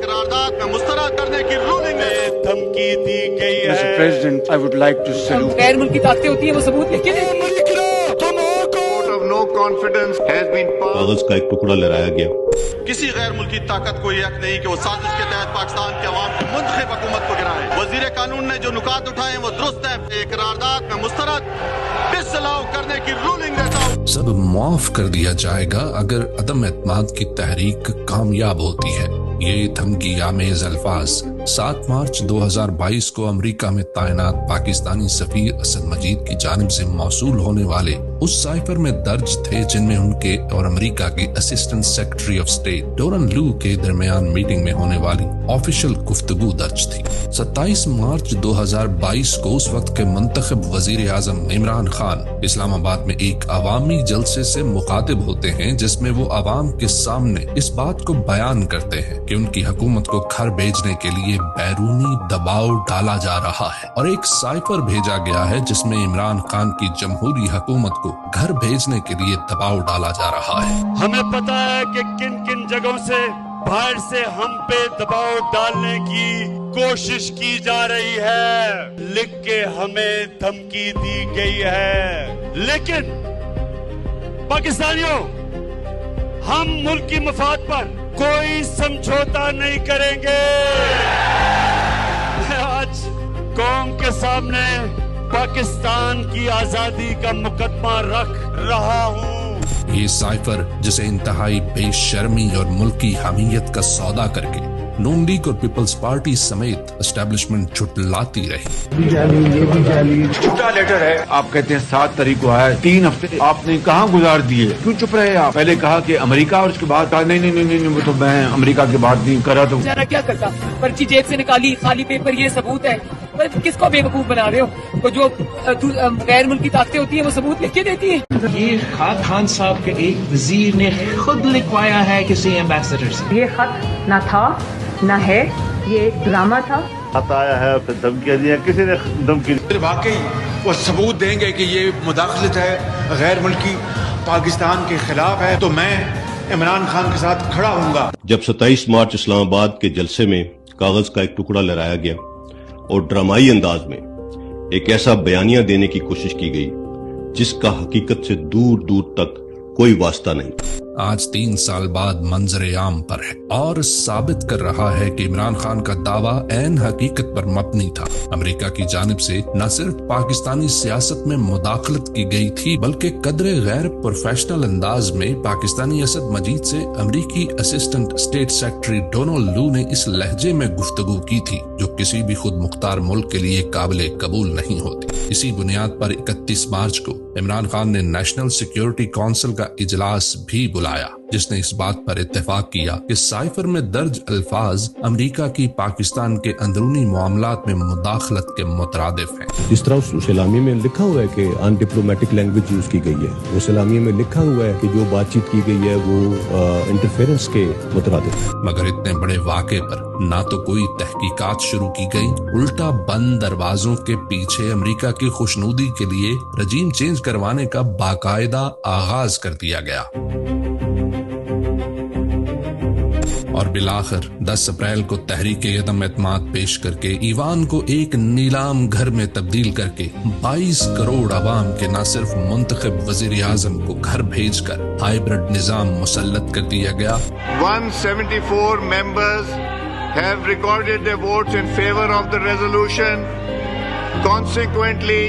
قرارداد میں مسترد کرنے کی رولنگ میں دھمکی دی گئی ہے. Mr. President, I would like to salute. غیر ملکی طاقتیں ہوتی ہیں وہ ثبوت لکھ کے دیتی ہیں. Vote of no confidence has been passed. کاغذ کا ایک ٹکڑا لہرایا گیا. کسی غیر ملکی طاقت کو یہ حق نہیں کہ وہ سازش کے تحت پاکستان کے عوام کی منتخب حکومت کو گرائے. وزیر قانون نے جو نکات اٹھائے وہ درست ہے. ایک قرارداد میں مسترد ڈسلاؤ کرنے کی رولنگ دیتا ہوں. سب معاف کر دیا جائے گا اگر عدم اعتماد کی تحریک کامیاب ہوتی ہے. یہ دھمکی آمیز الفاظ 7 مارچ 2022 کو امریکہ میں تعینات پاکستانی سفیر اسد مجید کی جانب سے موصول ہونے والے اس سائفر میں درج تھے جن میں ان کے اور امریکہ کے اسسٹنٹ سیکرٹری آف اسٹیٹ ڈورن لو کے درمیان میٹنگ میں ہونے والی آفیشل گفتگو درج تھی. 27 مارچ 2022 کو اس وقت کے منتخب وزیر اعظم عمران خان اسلام آباد میں ایک عوامی جلسے سے مخاطب ہوتے ہیں جس میں وہ عوام کے سامنے اس بات کو بیان کرتے ہیں کہ ان کی حکومت کو گھر بھیجنے کے لیے بیرونی دباؤ ڈالا جا رہا ہے اور ایک سائفر بھیجا گیا ہے جس میں عمران خان کی جمہوری حکومت کو گھر بھیجنے کے لیے دباؤ ڈالا جا رہا ہے. ہمیں پتا ہے کہ کن کن جگہوں سے باہر سے ہم پہ دباؤ ڈالنے کی کوشش کی جا رہی ہے. لکھ کے ہمیں دھمکی دی گئی ہے. لیکن پاکستانیوں ہم ملکی مفاد پر کوئی سمجھوتا نہیں کریں گے. میں آج قوم کے سامنے پاکستان کی آزادی کا مقدمہ رکھ رہا ہوں. یہ سائفر جسے انتہائی بے شرمی اور ملکی حمیت کا سودا کر کے نون لیگ اور پیپلز پارٹی سمیت اسٹیبلشمنٹ جھٹلاتی رہی. یہ بھی جعلی چھوٹا لیٹر ہے. آپ کہتے ہیں 7 تاریخ کو آیا. 3 ہفتے آپ نے کہاں گزار دیے؟ کیوں چپ رہے آپ؟ پہلے کہا کہ امریکہ اور اس کے بعد کہا نہیں وہ تو میں امریکہ کے بعد نہیں کرا. تو کیا کرتا پرچی جیب سے نکالی خالی پیپر یہ ثبوت ہے. کس کو بے وقوف بنا رہے ہو؟ وہ جو غیر ملکی طاقتیں ہوتی ہیں وہ ثبوت لکھ کے دیتی ہیں. یہ خط خان صاحب کے ایک وزیر نے خود لکھوایا ہے کسی ایمبیسڈر سے. یہ خط نہ تھا نہ ہے، یہ ایک ڈرامہ تھا. خط آیا ہے پھر دھمکیاں دیا. کسی نے دھمکی دی. واقعی وہ ثبوت دیں گے کہ یہ مداخلت ہے غیر ملکی پاکستان کے خلاف ہے تو میں عمران خان کے ساتھ کھڑا ہوں گا. جب 27 مارچ اسلام آباد کے جلسے میں کاغذ کا ایک ٹکڑا لہرایا گیا اور ڈرامائی انداز میں ایک ایسا بیانیہ دینے کی کوشش کی گئی جس کا حقیقت سے دور دور تک کوئی واسطہ نہیں، آج 3 سال بعد منظر عام پر ہے اور ثابت کر رہا ہے کہ عمران خان کا دعویٰ عین حقیقت پر مبنی تھا. امریکہ کی جانب سے نہ صرف پاکستانی سیاست میں مداخلت کی گئی تھی بلکہ قدر غیر پروفیشنل انداز میں پاکستانی اسد مجید سے امریکی اسسٹنٹ اسٹیٹ سیکرٹری ڈونلڈ لو نے اس لہجے میں گفتگو کی تھی جو کسی بھی خود مختار ملک کے لیے قابل قبول نہیں ہوتی. اسی بنیاد پر 31 مارچ کو عمران خان نے نیشنل سیکیورٹی کونسل کا اجلاس بھی بلایا جس نے اس بات پر اتفاق کیا کہ سائفر میں درج الفاظ امریکہ کی پاکستان کے اندرونی معاملات میں مداخلت کے مترادف ہیں. جس طرح اس اعلامیہ میں لکھا ہوا ہے کہ ان ڈپلومیٹک لینگویج یوز کی گئی ہے، اس اعلامیہ میں لکھا ہوا ہے کہ جو بات چیت کی گئی ہے وہ انٹرفیرنس کے مترادف ہے. مگر اتنے بڑے واقعے پر نہ تو کوئی تحقیقات شروع کی گئی، الٹا بند دروازوں کے پیچھے امریکہ کی خوشنودی کے لیے رجیم چینج کروانے کا باقاعدہ آغاز کر دیا گیا. اور بالآخر 10 اپریل کو تحریک عدم اعتماد پیش کر کے ایوان کو ایک نیلام گھر میں تبدیل کر کے 22 کروڑ عوام کے نہ صرف منتخب وزیر اعظم کو گھر بھیج کر ہائیبرڈ نظام مسلط کر دیا گیا. 174 members have recorded their votes in favor of the resolution. Consequently,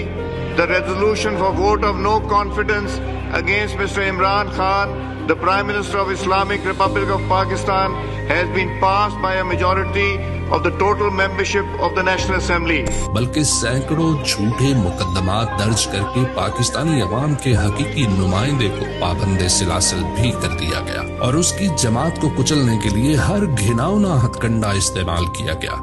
the resolution for vote of no confidence against Mr. Imran Khan, the Prime Minister of Islamic Republic of Pakistan, has been passed by a majority of the total membership of the National Assembly. بلکہ سینکڑوں جھوٹے مقدمات درج کر کے پاکستانی عوام کے حقیقی نمائندے کو پابند سلاسل بھی کر دیا گیا اور اس کی جماعت کو کچلنے کے لیے ہر گھناؤنا ہتھ کنڈا استعمال کیا گیا.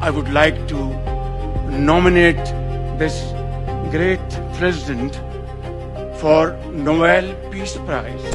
I would like to nominate this great president for Nobel Peace Prize.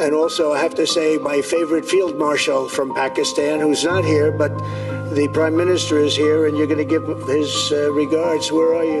and also I have to say my favorite field marshal from Pakistan, who's not here, but the Prime Minister is here and you're going to give his regards. Where are you?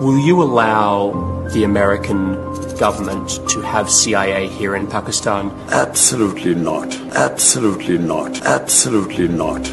Will you allow the American government to have CIA here in Pakistan? Absolutely not. Absolutely not. Absolutely not.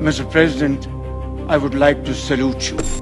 Mr. President, I would like to salute you.